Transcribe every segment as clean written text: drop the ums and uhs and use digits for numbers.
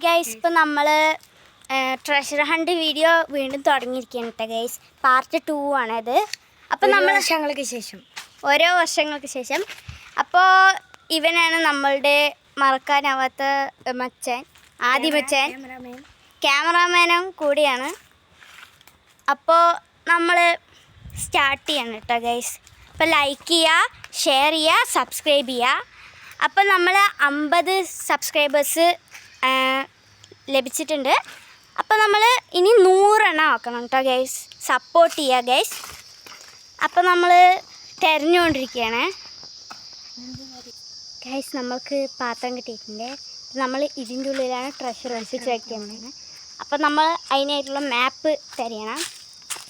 Guys, ഇപ്പോൾ നമ്മൾ treasure hunt video വീണ്ടും തുടങ്ങിയിരിക്കുകയാണ് കേട്ടോ ഗൈസ്. പാർട്ട് 2 ആണത്. അപ്പോൾ നമ്മൾ ഓരോ വർഷങ്ങൾക്ക് ശേഷം അപ്പോൾ ഇവനാണ് നമ്മളുടെ മറക്കാനാവാത്ത മച്ചാൻ, ആദ്യ മച്ചാൻ, ക്യാമറാമാനും കൂടിയാണ്. അപ്പോൾ നമ്മൾ സ്റ്റാർട്ട് ചെയ്യണം കേട്ടോ ഗൈസ്. അപ്പോൾ ലൈക്ക് ചെയ്യുക, ഷെയർ ചെയ്യുക, സബ്സ്ക്രൈബ് ചെയ്യുക. അപ്പോൾ നമ്മൾ 50 സബ്സ്ക്രൈബേഴ്സ് ലഭിച്ചിട്ടുണ്ട്. അപ്പോൾ നമ്മൾ ഇനി 100 എണ്ണം ആക്കണം കേട്ടോ ഗൈസ്. സപ്പോർട്ട് ചെയ്യുക ഗൈസ്. അപ്പോൾ നമ്മൾ തിരഞ്ഞുകൊണ്ടിരിക്കുകയാണ് ഗൈസ്. നമ്മൾക്ക് പാത്രം കിട്ടിയിട്ടുണ്ട്. നമ്മൾ ഇതിൻ്റെ ഉള്ളിലാണ് ട്രഷർ ഒളിപ്പിച്ച് വയ്ക്കുന്നത്. അപ്പോൾ നമ്മൾ അതിനായിട്ടുള്ള മാപ്പ് തിരയണം.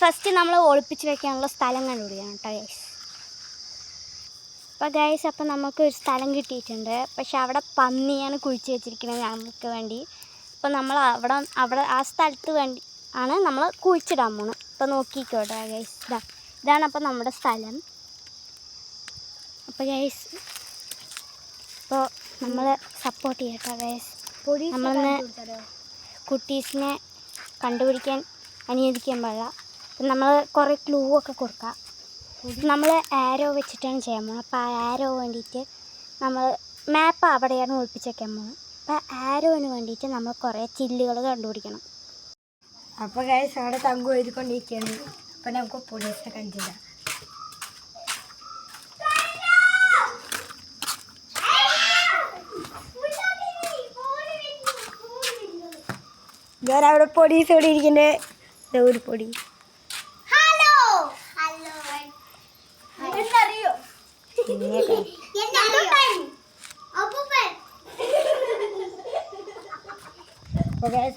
ഫസ്റ്റ് നമ്മൾ ഒളിപ്പിച്ച് വയ്ക്കാനുള്ള സ്ഥലം കണ്ടുപിടിക്കണം കേട്ടോ ഗൈസ്. അപ്പോൾ ഗൈസ്, അപ്പോൾ നമുക്ക് ഒരു സ്ഥലം കിട്ടിയിട്ടുണ്ട്. പക്ഷെ അവിടെ പന്നിയാണ് കുഴിച്ച് വെച്ചിരിക്കുന്നത് നമുക്ക് വേണ്ടി. അപ്പോൾ നമ്മൾ അവിടെ ആ സ്ഥലത്ത് വേണ്ടി ആണ് നമ്മൾ കുഴിച്ചിടാൻ പോകുന്നത്. അപ്പോൾ നോക്കിക്കോട്ടെ ഗൈസ്, ഇതാണ് അപ്പോൾ നമ്മുടെ സ്ഥലം. അപ്പോൾ ഗൈസ്, ഇപ്പോൾ നമ്മൾ സപ്പോർട്ട് ചെയ്യട്ടോ ഗൈസ്. നമ്മളൊന്ന് കുട്ടീസിനെ കണ്ടുപിടിക്കാൻ അനുവദിക്കാൻ പാടില്ല. അപ്പം നമ്മൾ കുറേ ക്ലൂ ഒക്കെ കൊടുക്കാം. നമ്മൾ ആരോ വെച്ചിട്ടാണ് ചെയ്യാൻ പോകുന്നത്. അപ്പോൾ ആ ആരോ വേണ്ടിയിട്ട് നമ്മൾ മാപ്പ് അവിടെയാണ് ഒളിപ്പിച്ച് വയ്ക്കാൻ പോകുന്നത്. അപ്പോൾ ആരോന് വേണ്ടിയിട്ട് നമ്മൾ കുറേ ചില്ലുകൾ കണ്ടുപിടിക്കണം. അപ്പോൾ ഗൈസ്, അവിടെ തങ്കു എഴുതിക്കൊണ്ടിരിക്കുകയാണ്. അപ്പോൾ നമുക്ക് പോലീസിനെ കണ്ടില്ല. ഞാൻ അവിടെ പോലീസ് ഇവിടെ ഇരിക്കുന്നത്. ഒരു പൊടി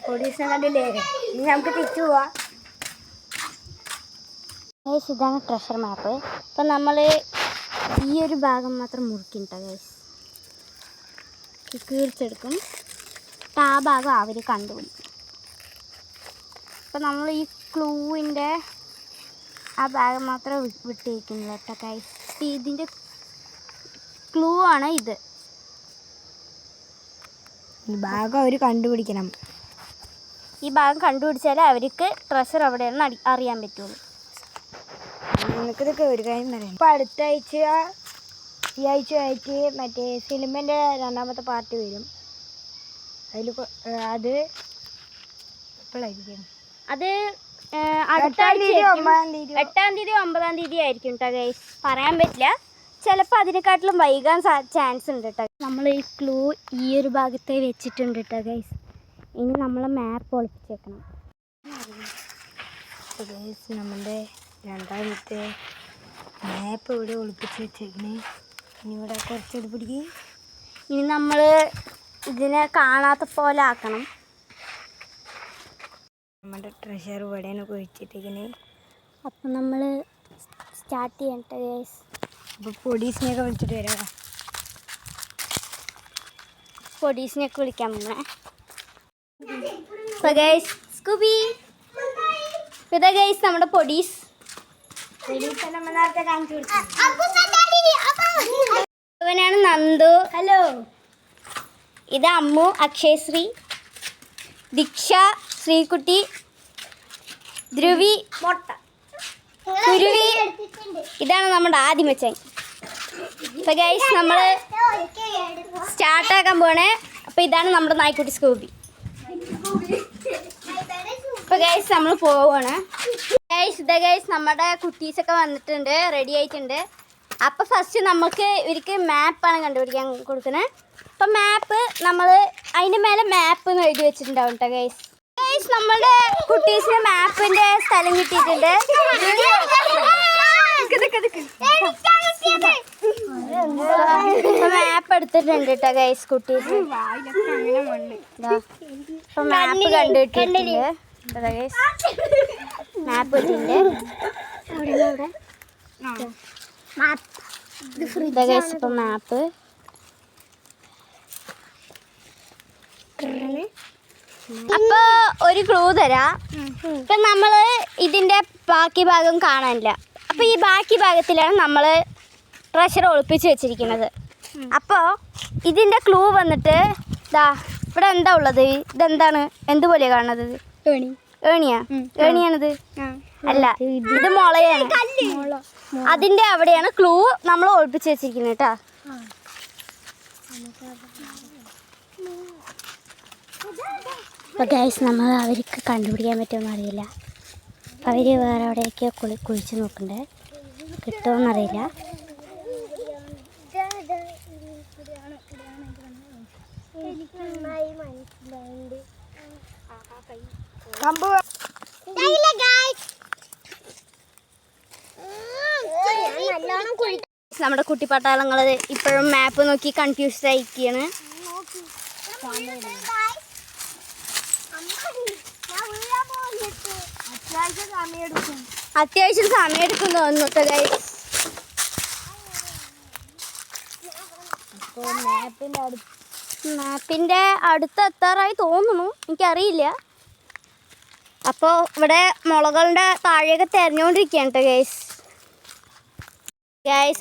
പോലീസിനെ കണ്ടില്ലേ? ഇനി നമുക്ക് തിരിച്ചു പോവാം. ഗൈസ്, ഇതാണ് ട്രഷർ മാപ്പ്. അപ്പം നമ്മൾ ഈ ഒരു ഭാഗം മാത്രം മുറിക്കും ഗൈസ്. കീറിച്ചെടുക്കും. ആ ഭാഗം അവർ കണ്ടുപിടിക്കും. അപ്പം നമ്മൾ ഈ ക്ലൂവിൻ്റെ ആ ഭാഗം മാത്രം വിട്ടിരിക്കുന്നത് കേട്ടോ ഗൈസ്. ഇതിൻ്റെ ക്ലൂ ആണ് ഇത്. ഈ ഭാഗം അവർ കണ്ടുപിടിക്കണം. ഈ ഭാഗം കണ്ടുപിടിച്ചാലേ അവർക്ക് ട്രഷർ എവിടെയാണെന്ന് അറിയാൻ പറ്റുള്ളൂ. നിനക്കിതൊക്കെ ഒരു കാര്യം പറയാം. ഇപ്പോൾ അടുത്ത ആഴ്ച ഈ ആഴ്ച ആയിട്ട് മറ്റേ സിനിമേൻ്റെ 2ാമത്തെ പാർട്ട് വരും. അതിൽ അത് എപ്പോഴായിരിക്കും? അത് അടുത്ത ആഴ്ച 8-ാം തീയതി 9-ാം തീയതി ആയിരിക്കും കേട്ടോ ഗൈസ്. പറയാൻ പറ്റില്ല. ചിലപ്പോൾ അതിനെക്കാട്ടിലും വൈകാൻ ചാൻസ് ഉണ്ട് കേട്ടോ. നമ്മൾ ഈ ക്ലൂ ഈ ഒരു ഭാഗത്തെ വെച്ചിട്ടുണ്ട് കേട്ടോ ഗൈസ്. ഇനി നമ്മൾ മാപ്പ് ഒളിപ്പിച്ച് വെക്കണം. നമ്മുടെ 2ാമത്തെ മാപ്പ് ഇവിടെ ഒളിപ്പിച്ച് വെച്ചേക്കണേ. ഇനി ഇവിടെ കുറച്ചുകൂടി പിടിക്കും. ഇനി നമ്മൾ ഇതിനെ കാണാത്ത പോലെ ആക്കണം. നമ്മുടെ ട്രഷർ ഇവിടെയാണ് കുഴിച്ചിട്ടിരിക്കണേ. അപ്പം നമ്മൾ സ്റ്റാർട്ട് ചെയ്യട്ടെ ഗൈസ്. അപ്പോൾ പോലീസിനെയൊക്കെ വിളിച്ചിട്ട് വരാം. പോലീസിനെയൊക്കെ വിളിക്കാൻ പോകണേ. അപ്പോൾ ഗൈസ്, സ്കൂബി ഇതാ ഗൈസ് നമ്മുടെ പോലീസ്. ഇവനാണ് നന്ദു. ഹലോ. ഇത് അമ്മു, അക്ഷയശ്രീ, ദീക്ഷ, ശ്രീകുട്ടി, ധ്രുവി, കുരുവി. ഇതാണ് നമ്മുടെ ആദ്യമച്ചൻ. അപ്പോൾ ഗൈസ്, നമ്മൾ സ്റ്റാർട്ടാക്കാൻ പോണേ. അപ്പോൾ ഇതാണ് നമ്മുടെ നായ്ക്കുട്ടി സ്കൂബി. അപ്പോൾ ഗൈസ്, നമ്മൾ പോവാണ് ഗൈസ്. ഇതാ ഗൈസ്, നമ്മുടെ കുട്ടീസൊക്കെ വന്നിട്ടുണ്ട്, റെഡി ആയിട്ടുണ്ട്. അപ്പോൾ ഫസ്റ്റ് നമുക്ക് ഇവർക്ക് മാപ്പാണ് കണ്ടുപിടിക്കാൻ കൊടുക്കുന്നത്. അപ്പം മാപ്പ് നമ്മൾ അതിൻ്റെ മേലെ മാപ്പ് എന്ന് എഴുതി വെച്ചിട്ടുണ്ടാവും കേട്ടോ ഗൈസ്. ഗൈസ്, നമ്മുടെ കുട്ടീസിന് മാപ്പിൻ്റെ സ്ഥലം കിട്ടിയിട്ടുണ്ട്. മാപ്പ് എടുത്തിട്ടുണ്ട് കേട്ടോ ഗൈസ് കുട്ടീസ്. അപ്പം മാപ്പ് കണ്ടുകിട്ടിട്ടുണ്ട് ഗൈസ്. മാപ്പ് ഇട്ടിട്ടുണ്ട് ഗൈസ്. ഇപ്പം മാപ്പ് അപ്പോൾ ഒരു ക്ലൂ തരാം. ഇപ്പം നമ്മൾ ഇതിൻ്റെ ബാക്കി ഭാഗം കാണാനില്ല. അപ്പോൾ ഈ ബാക്കി ഭാഗത്തിലാണ് നമ്മൾ ട്രഷർ ഒളിപ്പിച്ച് വെച്ചിരിക്കുന്നത്. അപ്പോൾ ഇതിൻ്റെ ക്ലൂ വന്നിട്ട് ദാ ഇവിടെ എന്താ ഉള്ളത്? ഇതെന്താണ്? എന്തുപോലെയാ കാണുന്നത്? ഏണിയാ? ഏണിയാണിത്? അല്ല, ഇത് മുളയാണ്. അതിന്റെ അവിടെയാണ് ക്ലൂ നമ്മൾ ഒളിപ്പിച്ച് വെച്ചിരിക്കുന്നത് കേട്ടാ. അപ്പൊ ഗൈസ്, നമ്മൾ അവർക്ക് കണ്ടുപിടിക്കാൻ പറ്റുമെന്ന് അറിയില്ല. അവര് വേറെ എവിടെയൊക്കെ കുഴിച്ച് നോക്കണ്ടേ, കിട്ടുമെന്നറിയില്ല. നമ്മുടെ കുട്ടിപ്പട്ടാളങ്ങൾ ഇപ്പോഴും മാപ്പ് നോക്കി കൺഫ്യൂസ്ഡ് ആയിരിക്കുകയാണ്. അത്യാവശ്യം സമയം എടുക്കും തോന്നുന്നു ഗൈസ്. മാപ്പിന്റെ അടുത്ത് എത്താറായി തോന്നുന്നു, എനിക്കറിയില്ല. അപ്പോൾ ഇവിടെ മുളകളുടെ താഴെയൊക്കെ തെരഞ്ഞുകൊണ്ടിരിക്കുകയാണ് കേട്ടോ ഗൈസ്.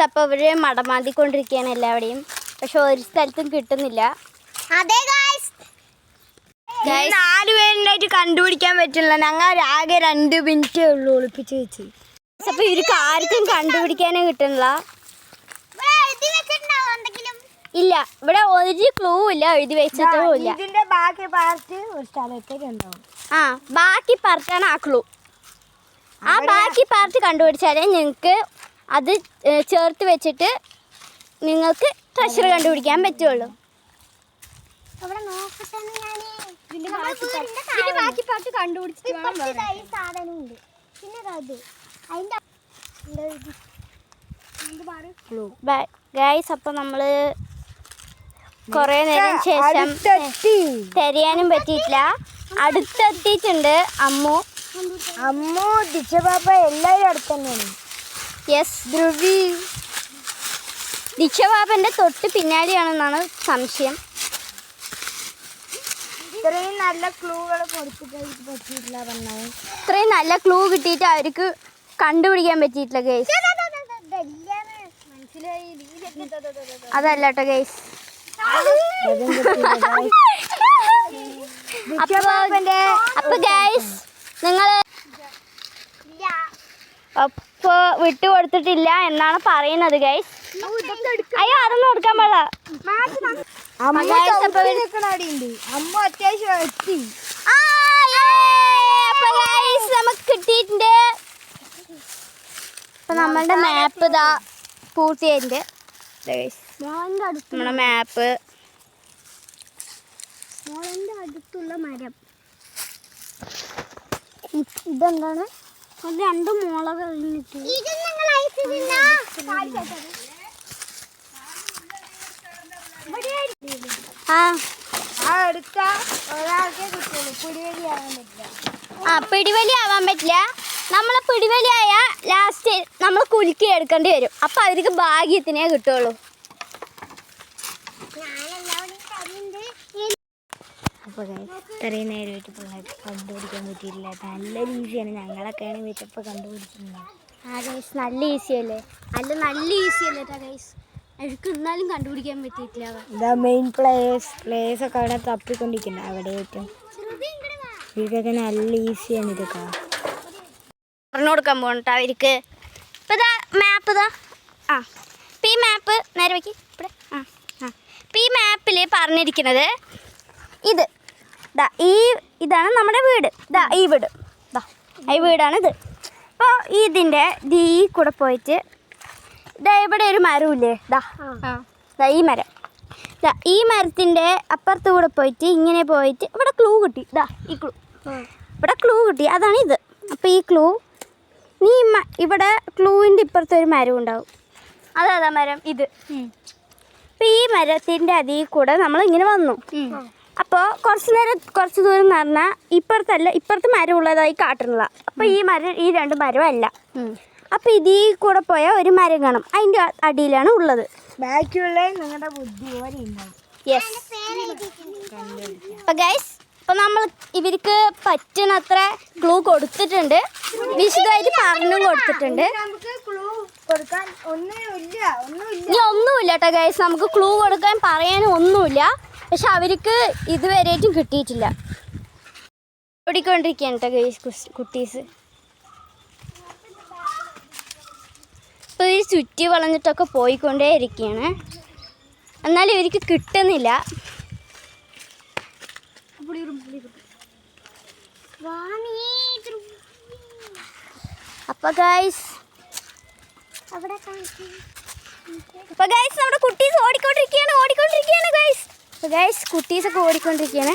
അപ്പോൾ ഇവര് മടമാന്തിക്കൊണ്ടിരിക്കുകയാണ് എല്ലാവിടെയും, പക്ഷെ ഒരു സ്ഥലത്തും കിട്ടുന്നില്ല. അതെ ഗൈസ്, 4 പേരുണ്ടായിട്ട് കണ്ടുപിടിക്കാൻ പറ്റില്ല. ഞങ്ങൾ ആകെ 2 മിനിറ്റേ ഉള്ളൂ ഒളിപ്പിച്ച് വെച്ച്. അപ്പോൾ ഇവർക്ക് ആർക്കും കണ്ടുപിടിക്കാനേ കിട്ടുന്നില്ല. ഇല്ല, ഇവിടെ ഒരു ക്ലൂ ഇല്ല, എഴുതി വെച്ചിട്ടും ഇല്ല. ഇതിന്റെ ബാക്കി പാർട്ട് ഒരു സ്ഥലത്തേക്ക് ഉണ്ടാവും. ബാക്കി പാർട്ടാണ് ആ ക്ലൂ. ആ ബാക്കി പാർട്ട് കണ്ടുപിടിച്ചാലേ നിങ്ങൾക്ക് അത് ചേർത്ത് വെച്ചിട്ട് നിങ്ങൾക്ക് ട്രഷർ കണ്ടുപിടിക്കാൻ പറ്റുള്ളൂ. ബാക്കി പാർട്ട് കണ്ടുപിടിച്ചിട്ട് ഗൈസ്, അപ്പോൾ നമ്മൾ കുറേ നേരം ശേഷം തിരയാനും പറ്റിയിട്ടില്ല. അടുത്തെത്തിയിട്ടുണ്ട് അമ്മു ദിശപാപ്പ എല്ലാവരും അടുത്ത് തന്നെയാണ്. യെസ്, ധ്രുവി ദിശപാപ്പൻ്റെ തൊട്ട് പിന്നാലെയാണെന്നാണ് സംശയം. ഇത്രയും നല്ല ക്ലൂകൾ കൊടുത്തിട്ട് പറ്റിയിട്ടില്ല പറഞ്ഞാൽ. ഇത്രയും നല്ല ക്ലൂ കിട്ടിയിട്ട് അവർക്ക് കണ്ടുപിടിക്കാൻ പറ്റിയിട്ടില്ല ഗൈസ്. അതല്ല കേട്ടോ ഗൈസ്. അപ്പൊ ഗൈസ്, നിങ്ങൾ അപ്പൊ വിട്ടുകൊടുത്തിട്ടില്ല എന്നാണ് പറയുന്നത് ഗൈസ്. അയ്യോ, അതൊന്നും കൊടുക്കാൻ പാടില്ല. അമ്മ അത്യാവശ്യം എത്തി. അപ്പൊ ഗൈസ്, നമുക്ക് കിട്ടിയിട്ടുണ്ട്. അപ്പൊ നമ്മളുടെ മാപ്പ് ഇതാ പൂർത്തിയായിട്ടുണ്ട്. നമ്മുടെ മാപ്പ് അടുത്തുള്ള മരം ഇതെന്താണ്? 2 മുള കഴിഞ്ഞിട്ട് അടുത്ത ഒരാൾക്കേ കിട്ടുള്ളൂ. പിടിവലി ആവാൻ പറ്റില്ല. പിടിവലി ആവാൻ പറ്റില്ല. നമ്മൾ പിടിവലി ആയ ലാസ്റ്റ് നമ്മൾ കുലുക്കി എടുക്കേണ്ടി വരും. അപ്പം അവർക്ക് ഭാഗ്യത്തിനേ കിട്ടുള്ളൂ. അപ്പോൾ ഇത്രയും നേരമായിട്ട് പിള്ളേർക്ക് കണ്ടുപിടിക്കാൻ പറ്റിയില്ല. നല്ല ഈസിയാണ്. ഞങ്ങളൊക്കെയാണ് വെച്ചപ്പോൾ കണ്ടുപിടിക്കുന്നത്. ഗൈസ്, നല്ല ഈസി അല്ലേ? നല്ല ഈസി അല്ലേ ഗൈസ്? അവർക്ക് എന്നാലും കണ്ടുപിടിക്കാൻ പറ്റിയിട്ടില്ല. ഇതാ മെയിൻ പ്ലേസ് ഒക്കെ അവിടെ തപ്പിക്കൊണ്ടിരിക്കുന്നത്. അവിടെ ഏറ്റവും ഇതൊക്കെ നല്ല ഈസിയാണ്. ഇതൊക്കെ പറഞ്ഞു കൊടുക്കാൻ പോകട്ടോ അവർക്ക്. ഇപ്പം ഇതാ മാപ്പ് ഇതാ. ഇപ്പം ഈ മാപ്പ് നേരെ വയ്ക്ക് ഇവിടെ. ഇപ്പം ഈ മാപ്പിൽ പറഞ്ഞിരിക്കുന്നത് ഇതാണ് നമ്മുടെ വീട്. ഈ വീട് ഈ വീടാണിത്. അപ്പോൾ ഇതിൻ്റെ ഈ കൂടെ പോയിട്ട് ഇവിടെ ഒരു മരമില്ലേ? ഈ മരം. ഈ മരത്തിൻ്റെ അപ്പുറത്ത് കൂടെ പോയിട്ട് ഇങ്ങനെ പോയിട്ട് ഇവിടെ ക്ലൂ കിട്ടി. ഈ ക്ലൂ ഇവിടെ ക്ലൂ കിട്ടി. അതാണ് ഇത്. അപ്പോൾ ഈ ക്ലൂ ഇവിടെ ക്ലൂവിൻ്റെ ഇപ്പുറത്തെ ഒരു മരം ഉണ്ടാവും. അതാ മരം ഇത്. അപ്പോൾ ഈ മരത്തിൻ്റെ അതിൽ കൂടെ നമ്മൾ ഇങ്ങനെ വന്നു. അപ്പോൾ കുറച്ച് ദൂരം നടന്നാൽ ഇപ്പുറത്ത് മരം ഉള്ളതായി കാട്ടുന്നില്ല. അപ്പോൾ ഈ 2 മരമല്ല. അപ്പോൾ ഇതിൽ കൂടെ പോയാൽ ഒരു മരം കാണും. അതിൻ്റെ അടിയിലാണ് ഉള്ളത്. ബാക്കിയുള്ള നിങ്ങളുടെ ബുദ്ധി പോലെ ഉണ്ടാവും. യെസ്. അപ്പോൾ ഗൈസ്, അപ്പോൾ നമ്മൾ ഇവർക്ക് പറ്റുന്നത്ര ക്ലൂ കൊടുത്തിട്ടുണ്ട്. വിശദമായിട്ട് പറഞ്ഞും കൊടുത്തിട്ടുണ്ട്. കൊടുക്കാൻ ഒന്നുമില്ല ഇനി ഒന്നുമില്ല കേട്ടോ ഗൈസ്. നമുക്ക് ക്ലൂ കൊടുക്കാൻ പറയാനും ഒന്നുമില്ല. പക്ഷെ അവർക്ക് ഇതുവരെയായിട്ടും കിട്ടിയിട്ടില്ല. ഓടിക്കൊണ്ടിരിക്കുകയാണ് കേട്ടോ ഗൈസ് കുട്ടീസ്. ഇപ്പോൾ ഈ ചുറ്റി വളഞ്ഞിട്ടൊക്കെ പോയിക്കൊണ്ടേ ഇരിക്കുകയാണ്. എന്നാലും ഇവർക്ക് കിട്ടുന്നില്ല. അപ്പോൾ ഗൈസ് നമ്മുടെ കുട്ടീസ് ഓടിക്കൊണ്ടിരിക്കുകയാണ് ഗൈസ്. അപ്പോൾ ഗൈസ് കുട്ടീസൊക്കെ ഓടിക്കൊണ്ടിരിക്കുകയാണ്.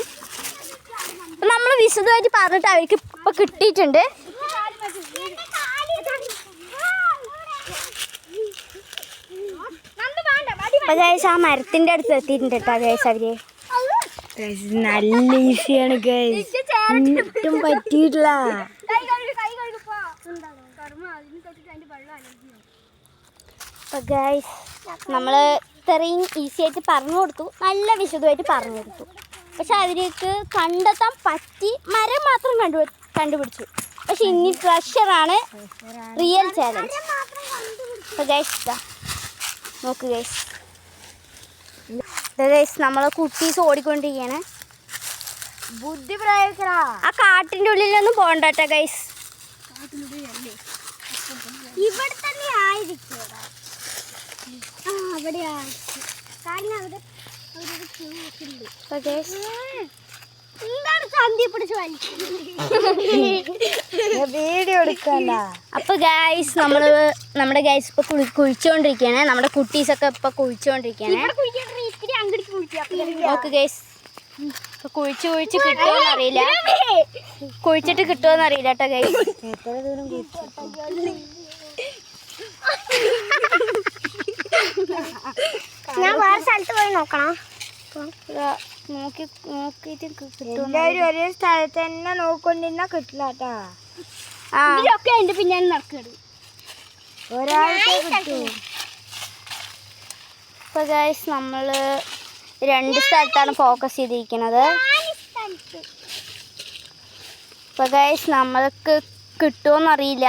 അപ്പം നമ്മൾ വിശദമായിട്ട് പറഞ്ഞിട്ട് അവർക്ക് ഇപ്പോൾ കിട്ടിയിട്ടുണ്ട്. അപ്പോൾ ഗൈസ് ആ മരത്തിൻ്റെ അടുത്ത് എത്തിയിട്ടുണ്ട് കേട്ടോ ഗൈസ് അവർ. നല്ല ഈസിയാണ് ഗൈസ്, ഒട്ടും പറ്റിയിട്ടില്ല. അപ്പോൾ ഗൈസ് നമ്മൾ ഇത്രയും ഈസി ആയിട്ട് പറഞ്ഞു കൊടുത്തു, നല്ല വിശദമായിട്ട് പറഞ്ഞു കൊടുത്തു. പക്ഷെ അവർക്ക് കണ്ടെത്താൻ പറ്റി, മരം മാത്രം കണ്ടുപിടിച്ചു. പക്ഷെ ഇനി ട്രഷറാണ് റിയൽ ചാലഞ്ച്. അപ്പോൾ ഗൈസ് നോക്ക് ഗൈസ്, ഗൈസ് നമ്മളെ കുട്ടീസ് ഓടിക്കൊണ്ടിരിക്കുകയാണ്. ബുദ്ധി പ്രയോഗിക്കടാ. ആ കാട്ടിൻ്റെ ഉള്ളിലൊന്നും പോകണ്ട കേട്ടോ ഗൈസ്. ഇവിടെ തന്നെ ആയിരിക്കും. എന്താണ് ചന്തി പിടിച്ച് വീഡിയോ എടുക്കണ്ട. അപ്പൊ ഗൈസ് നമ്മുടെ ഗൈസ് ഇപ്പൊ കുഴിച്ചോണ്ടിരിക്കുകയാണ്. നമ്മുടെ കുട്ടീസൊക്കെ ഇപ്പൊ കുഴിച്ചോണ്ടിരിക്കുകയാണ്. നോക്ക് ഗൈസ്, കുഴിച്ച് കിട്ടുമോന്ന് അറിയില്ല, കുഴിച്ചിട്ട് കിട്ടുമോന്ന് അറിയില്ല കേട്ടോ ഗൈസ്. എത്ര ദൂരം ഞാൻ വേറെ സ്ഥലത്ത് പോയി നോക്കണം. നോക്കിയിട്ട് എല്ലാവരും ഒരേ സ്ഥലത്ത് തന്നെ നോക്കൊണ്ടിരുന്നാ കിട്ടില്ല കേട്ടാ. ഇതിലൊക്കെ അതിന്റെ പിന്നാലെ നടക്കുകയാണ്. ഒരാൾക്ക് കിട്ടും. ഇപ്പൊ ഗൈസ് നമ്മള് 2 സ്ഥലത്താണ് ഫോക്കസ് ചെയ്തിരിക്കുന്നത്. ഇപ്പൊ ഗൈസ് നമ്മൾക്ക് കിട്ടുമോന്നറിയില്ല,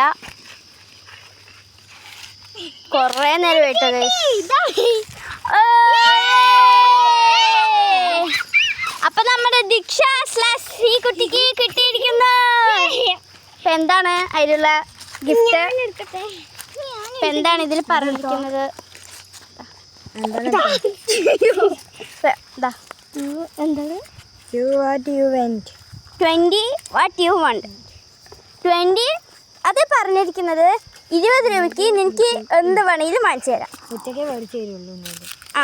കൊറേ നേരം ആയിട്ടോ ഗൈസ്. അപ്പൊ നമ്മുടെ ദീക്ഷ / ഈ കുട്ടിക്ക് കിട്ടിയിരിക്കുന്നു. ഇപ്പൊ എന്താണ് അതിലുള്ള ഗിഫ്റ്റ്? ഇപ്പൊ എന്താണ് ഇതിൽ പറഞ്ഞിരിക്കുന്നത്? എന്താണ് what you want. 20 what you want. 20 അത് പറഞ്ഞിരിക്കുന്നത് 20 രൂപയ്ക്ക് നിനക്ക് എന്ത് വേണമെങ്കിലും വാങ്ങിച്ചു തരാം. ഉച്ചക്കേ മേടിച്ചു തരുള്ളൂ. ആ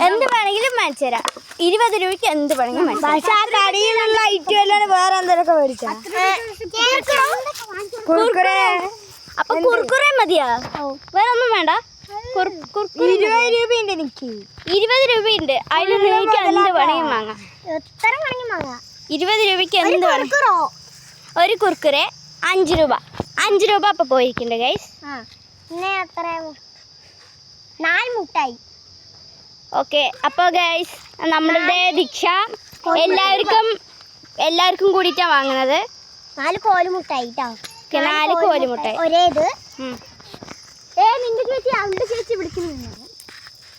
എന്ത് വേണമെങ്കിലും വാങ്ങിച്ചു തരാം. 20 രൂപയ്ക്ക് എന്ത് വേണമെങ്കിലും വാങ്ങിച്ചു തരാം. പക്ഷെ ആ കടിയിലുള്ള ഐറ്റം അല്ലാണ്ട് വേറെ എന്തൊക്കെ മേടിച്ചാ? കുർക്കുറേ. അപ്പൊ കുർക്കുറേ മതിയാ, വേറെ ഒന്നും വേണ്ട. 20 രൂപയുണ്ട് എനിക്ക്. 20 രൂപയുണ്ട്, അതിൽ നിങ്ങൾക്ക് എന്ത് വേണമെങ്കിലും വാങ്ങാം. 20 രൂപയ്ക്ക് എന്ത് വേണം. ഒരു കുർക്കുറെ 5 രൂപ. 5 രൂപ അപ്പൊ പോയിരിക്കണ്ടേ ഗൈസ്. ഓക്കെ അപ്പോൾ ഗൈസ് നമ്മളുടെ ദീക്ഷ എല്ലാവർക്കും കൂടിയിട്ടാണ് വാങ്ങുന്നത്. 4 കോലുമുട്ടായി. 4 കോലുമുട്ടായി.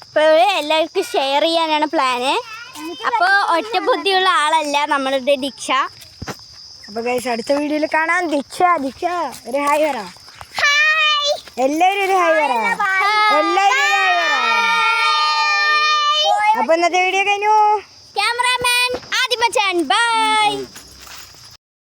ഇപ്പോൾ എല്ലാവർക്കും ഷെയർ ചെയ്യാനാണ് പ്ലാന്. അപ്പോൾ ഒറ്റ ബുദ്ധിയുള്ള ആളല്ല നമ്മളുടെ ദീക്ഷ. അപ്പോൾ ഗൈസ് അടുത്ത വീഡിയോയിൽ കാണാം. ദീക്ഷ ഒരു ഹായ് പറ. എല്ലാവരും ഒരു ഹായ് പറ. എല്ലാവരും ഒരു ഹായ് പറ. അപ്പോൾ ഇന്നത്തെ വീഡിയോ കഴിഞ്ഞു. ക്യാമറാമാൻ ആദിമച്ചാൻ ബൈ.